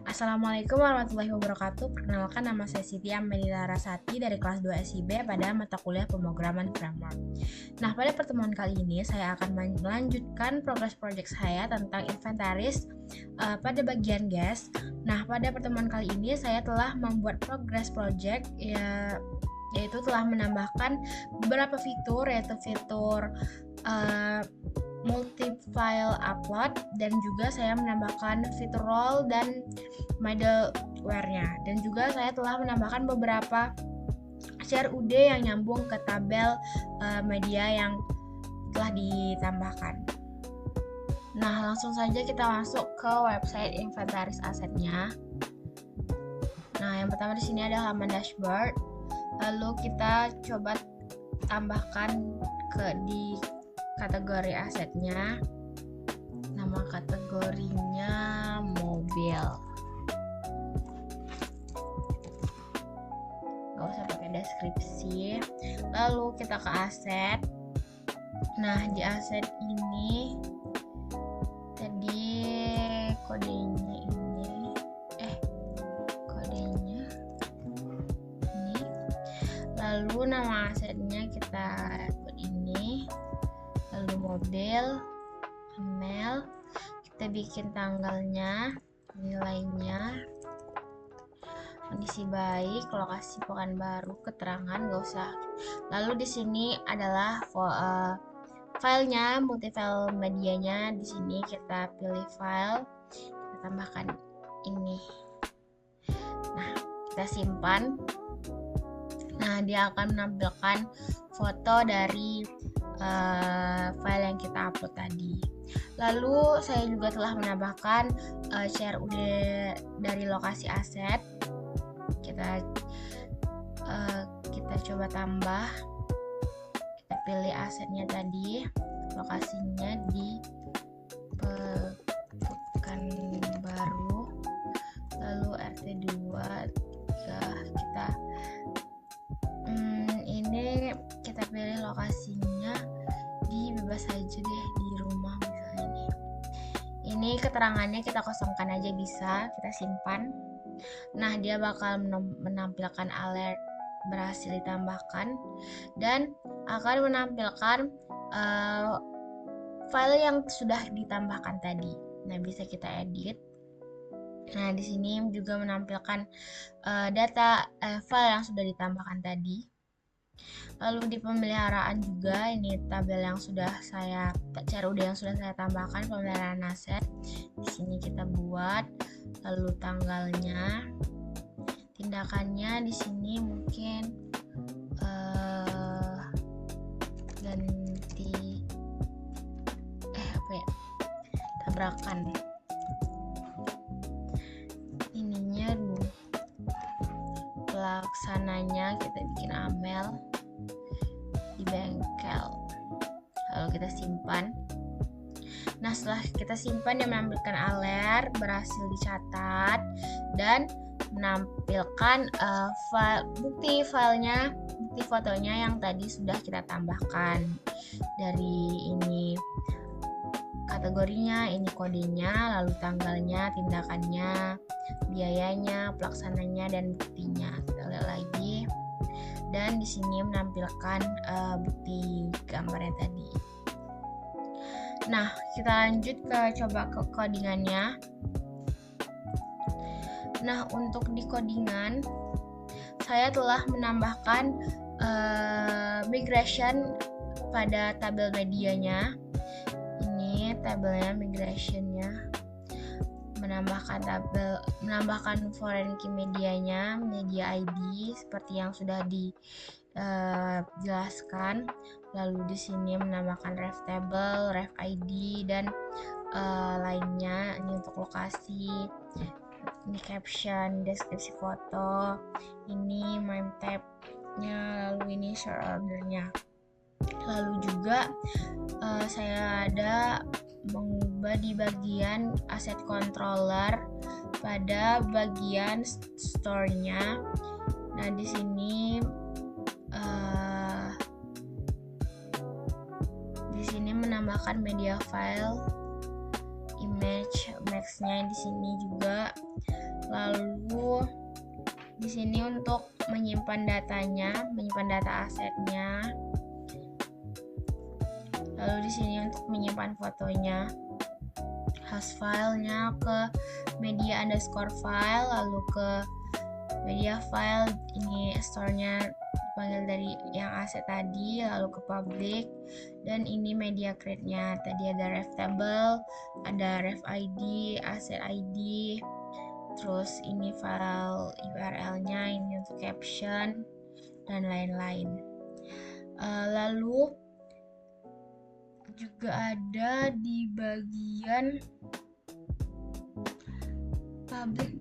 Assalamualaikum warahmatullahi wabarakatuh. Perkenalkan, nama saya Siti Amelita Rasati dari kelas 2 SIB pada mata kuliah pemrograman framework. Nah, pada pertemuan kali ini saya akan melanjutkan progres project saya tentang inventaris pada bagian gas. Nah, pada pertemuan kali ini saya telah membuat progres project yaitu telah menambahkan beberapa fitur, yaitu fitur multi-file upload, dan juga saya menambahkan fitur role dan middleware-nya, dan juga saya telah menambahkan beberapa CRUD yang nyambung ke tabel media yang telah ditambahkan. Nah, langsung saja kita masuk ke website inventaris asetnya. Nah, yang pertama di sini ada halaman dashboard. Lalu kita coba tambahkan di kategori asetnya, nama kategorinya mobil, gak usah pakai deskripsi. Lalu kita ke aset. Nah, di aset ini tadi kodenya ini lalu nama asetnya kita buat ini, lalu mobil, email, kita bikin tanggalnya, nilainya, kondisi baik, lokasi Pekanbaru, keterangan gak usah. Lalu di sini adalah filenya, multifile medianya. Di sini kita pilih file, kita tambahkan ini. Nah, kita simpan. Nah, dia akan menampilkan foto dari file yang kita upload tadi. Lalu saya juga telah menambahkan CRUD dari lokasi aset. Kita coba tambah. Kita pilih asetnya tadi, lokasinya di Pekanbaru, lalu RT2 kita ini kita pilih lokasinya di bebas aja deh, di rumah misalnya nih. Ini keterangannya kita kosongkan aja, bisa kita simpan. Nah, dia bakal menampilkan alert berhasil ditambahkan dan akan menampilkan file yang sudah ditambahkan tadi. Nah, bisa kita edit. Nah, di sini juga menampilkan data file yang sudah ditambahkan tadi. Lalu di pemeliharaan juga, ini tabel yang sudah CRUD yang sudah saya tambahkan, pemeliharaan aset. Di sini kita buat, lalu tanggalnya, tindakannya di sini mungkin ganti tabrakan. Ininya pelaksananya kita bikin Amel di bengkel, lalu kita simpan. Nah, setelah kita simpan, dia menampilkan alert berhasil dicatat dan menampilkan bukti fotonya yang tadi sudah kita tambahkan. Dari ini kategorinya, ini kodenya, lalu tanggalnya, tindakannya, biayanya, pelaksananya, dan buktinya. Kita lihat lagi. Dan di sini menampilkan bukti gambarnya tadi. Nah, kita lanjut coba ke codingannya. Nah, untuk di codingan saya telah menambahkan migration pada tabel medianya. Ini tabelnya, migrationnya, menambahkan foreign key medianya, media ID seperti yang sudah dijelaskan. Lalu di sini menambahkan ref table, ref ID, dan lainnya. Ini untuk lokasi, ini caption, deskripsi foto, ini MIME tab-nya, lalu ini short order-nya. Lalu juga saya ada mengubah di bagian asset controller pada bagian store-nya. Nah, di sini menambahkan media file, image, max-nya di sini juga Di sini untuk menyimpan datanya, menyimpan data asetnya. Lalu di sini untuk menyimpan fotonya, host filenya ke media underscore file, lalu ke media file, ini store-nya dipanggil dari yang aset tadi, lalu ke public, dan ini media create-nya. Tadi ada ref table, ada ref ID, asset ID, terus ini file URL-nya, ini untuk caption, dan lain-lain. Lalu juga ada di bagian public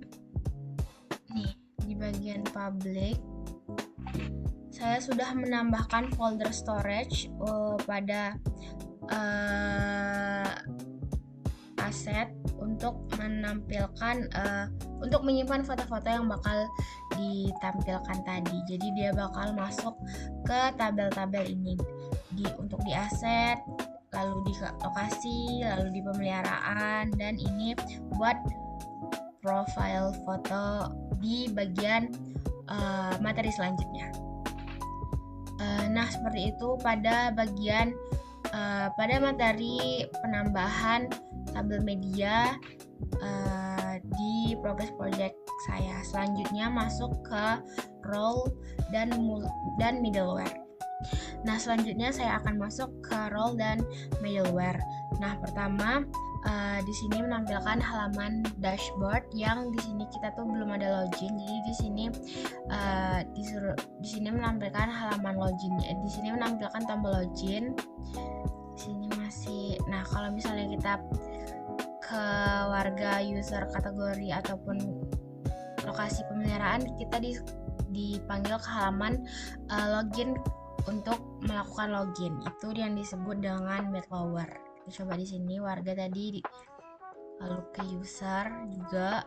nih, di bagian public saya sudah menambahkan folder storage pada aset untuk menampilkan untuk menyimpan foto-foto yang bakal ditampilkan tadi. Jadi dia bakal masuk ke tabel-tabel ini untuk di aset, lalu di lokasi, lalu di pemeliharaan, dan ini buat profile foto di bagian materi selanjutnya. Nah, seperti itu pada bagian pada materi penambahan tabel media di progress project saya. Selanjutnya masuk ke role dan middleware. Nah, selanjutnya saya akan masuk ke role dan middleware. Nah, pertama di sini menampilkan halaman dashboard yang di sini kita tuh belum ada login. Jadi di sini di sini menampilkan halaman login. Di sini menampilkan tombol login. Di sini masih. Nah, kalau misalnya kita ke warga user kategori ataupun lokasi pemeliharaan, kita dipanggil ke halaman login untuk melakukan login. Itu yang disebut dengan Medlower. Kita coba di sini warga tadi, lalu ke user, juga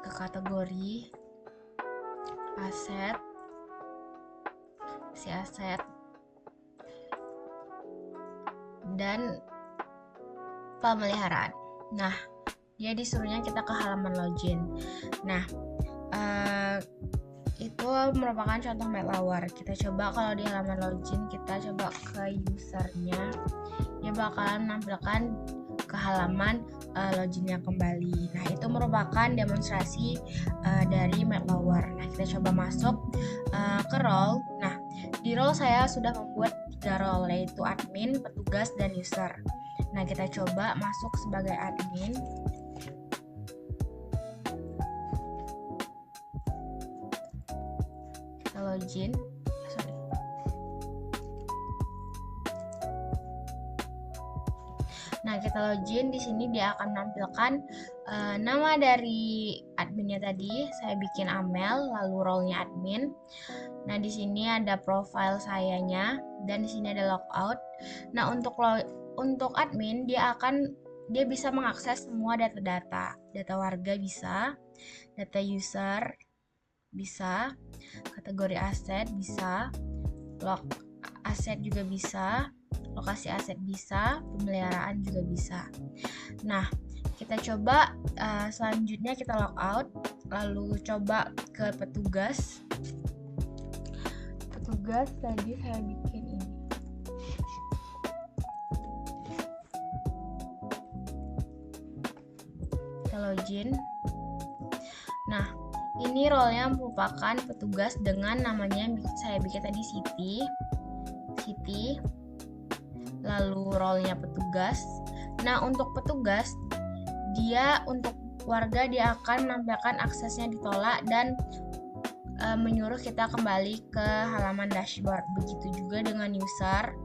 ke kategori aset, si aset, dan pemeliharaan. Nah, dia disuruhnya kita ke halaman login. Nah, itu merupakan contoh Medlower. Kita coba kalau di halaman login, kita coba ke usernya, dia bakalan menampilkan ke halaman loginnya kembali. Nah, itu merupakan demonstrasi dari Medlower. Nah, kita coba masuk ke role. Nah, di role saya sudah membuat 3 role, yaitu admin, petugas, dan user. Nah, kita coba masuk sebagai admin. Kita login. Nah, kita login. Di sini dia akan menampilkan nama dari adminnya tadi. Saya bikin Amel, lalu role-nya admin. Nah, di sini ada profile sayanya, dan di sini ada logout. Nah, untuk admin dia bisa mengakses semua data warga bisa, data user bisa, kategori aset bisa, log aset juga bisa, lokasi aset bisa, pemeliharaan juga bisa. Nah, kita coba selanjutnya kita logout, lalu coba ke petugas. Petugas tadi saya bikin ini. Kita login. Nah, ini role-nya merupakan petugas dengan namanya yang saya bikin tadi Siti. Lalu role-nya petugas. Nah, untuk petugas, dia untuk warga dia akan menampilkan aksesnya ditolak dan menyuruh kita kembali ke halaman dashboard. Begitu juga dengan user.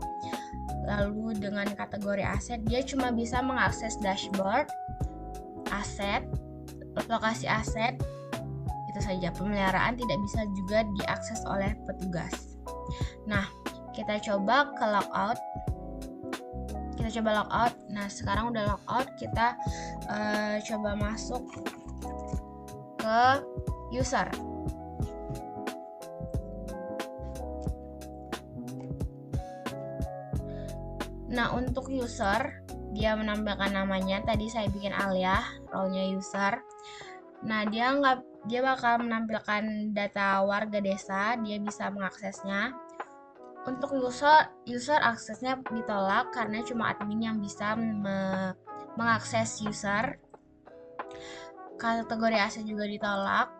Lalu dengan kategori aset, dia cuma bisa mengakses dashboard, aset, lokasi aset, itu saja. Pemeliharaan tidak bisa juga diakses oleh petugas. Nah, kita coba ke logout. Nah, sekarang udah logout, kita coba masuk ke user. Nah, untuk user dia menampilkan namanya. Tadi saya bikin Alia, role-nya user. Nah, dia bakal menampilkan data warga desa, dia bisa mengaksesnya. Untuk user aksesnya ditolak karena cuma admin yang bisa mengakses user. Kategori aset juga ditolak.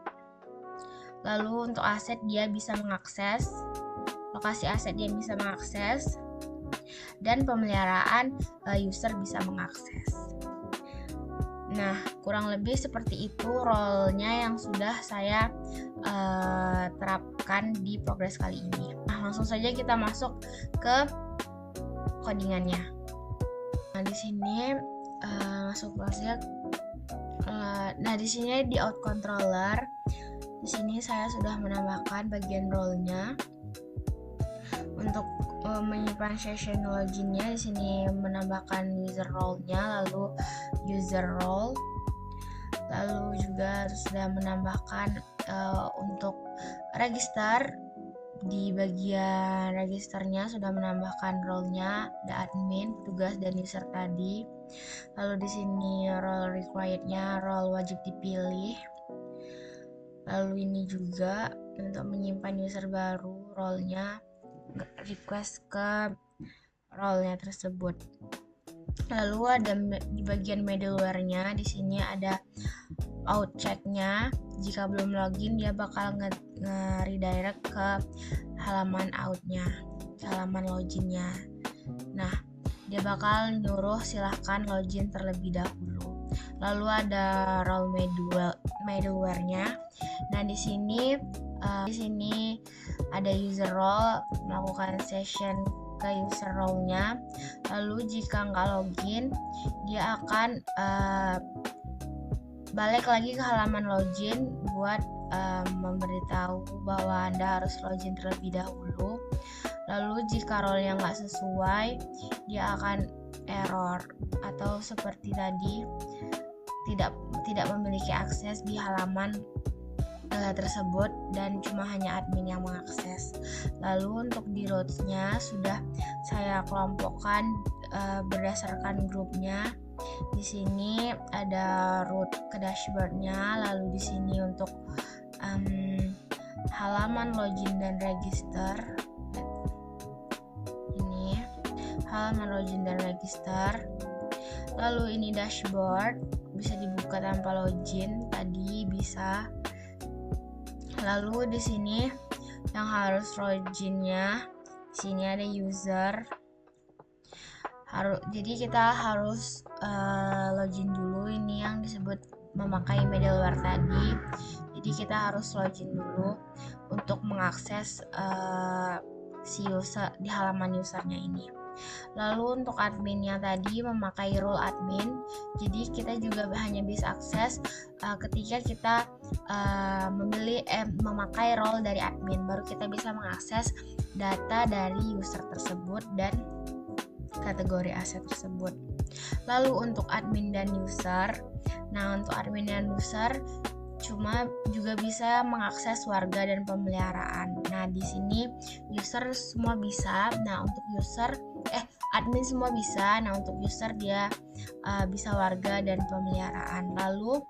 Lalu untuk aset dia bisa mengakses, lokasi aset dia bisa mengakses, dan pemeliharaan user bisa mengakses. Nah, kurang lebih seperti itu role-nya yang sudah saya terapkan di progres kali ini. Nah, langsung saja kita masuk ke codingannya. Nah, di sini masuk project. Nah, di sini di out controller. Di sini saya sudah menambahkan bagian role-nya. Untuk menyimpan session login-nya, di sini menambahkan user role-nya, lalu user role. Lalu juga sudah menambahkan untuk register. Di bagian registernya sudah menambahkan role-nya, ada admin, tugas, dan user tadi. Lalu di sini role required-nya, role wajib dipilih. Lalu ini juga untuk menyimpan user baru, role-nya request ke role-nya tersebut. Lalu ada di bagian middleware-nya, di sini ada out check-nya. Jika belum login, dia bakal nge-redirect ke halaman out-nya, halaman login-nya. Nah, dia bakal nyuruh silahkan login terlebih dahulu. Lalu ada role middleware-nya. Nah, di sini ada user role, melakukan session ke user role-nya. Lalu jika nggak login, dia akan balik lagi ke halaman login buat memberitahu bahwa Anda harus login terlebih dahulu. Lalu jika role-nya nggak sesuai, dia akan error atau seperti tadi tidak memiliki akses di halaman tersebut dan cuma hanya admin yang mengakses. Lalu untuk di routes-nya sudah saya kelompokkan berdasarkan grupnya. Di sini ada route ke dashboard-nya, lalu di sini untuk halaman login dan register. Ini halaman login dan register. Lalu ini dashboard, bisa dibuka tanpa login, tadi bisa. Lalu di sini yang harus loginnya, di sini ada user. Jadi kita harus login dulu, ini yang disebut memakai middleware tadi. Jadi kita harus login dulu untuk mengakses si user di halaman usernya ini. Lalu untuk adminnya tadi memakai role admin, jadi kita juga hanya bisa akses ketika kita memakai role dari admin, baru kita bisa mengakses data dari user tersebut dan kategori aset tersebut. Lalu untuk admin dan user, nah untuk admin dan user juga bisa mengakses warga dan pemeliharaan. Nah di sini user semua bisa. Nah untuk admin semua bisa. Nah untuk user dia bisa warga dan pemeliharaan. Lalu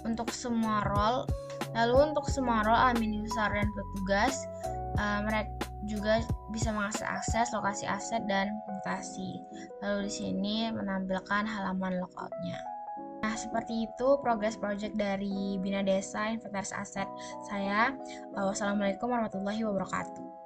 untuk semua role admin, user, dan petugas mereka juga bisa mengakses lokasi aset dan mutasi. Lalu di sini menampilkan halaman logout-nya. Nah, seperti itu progres project dari Bina Desa Inventaris Aset saya. Wassalamualaikum warahmatullahi wabarakatuh.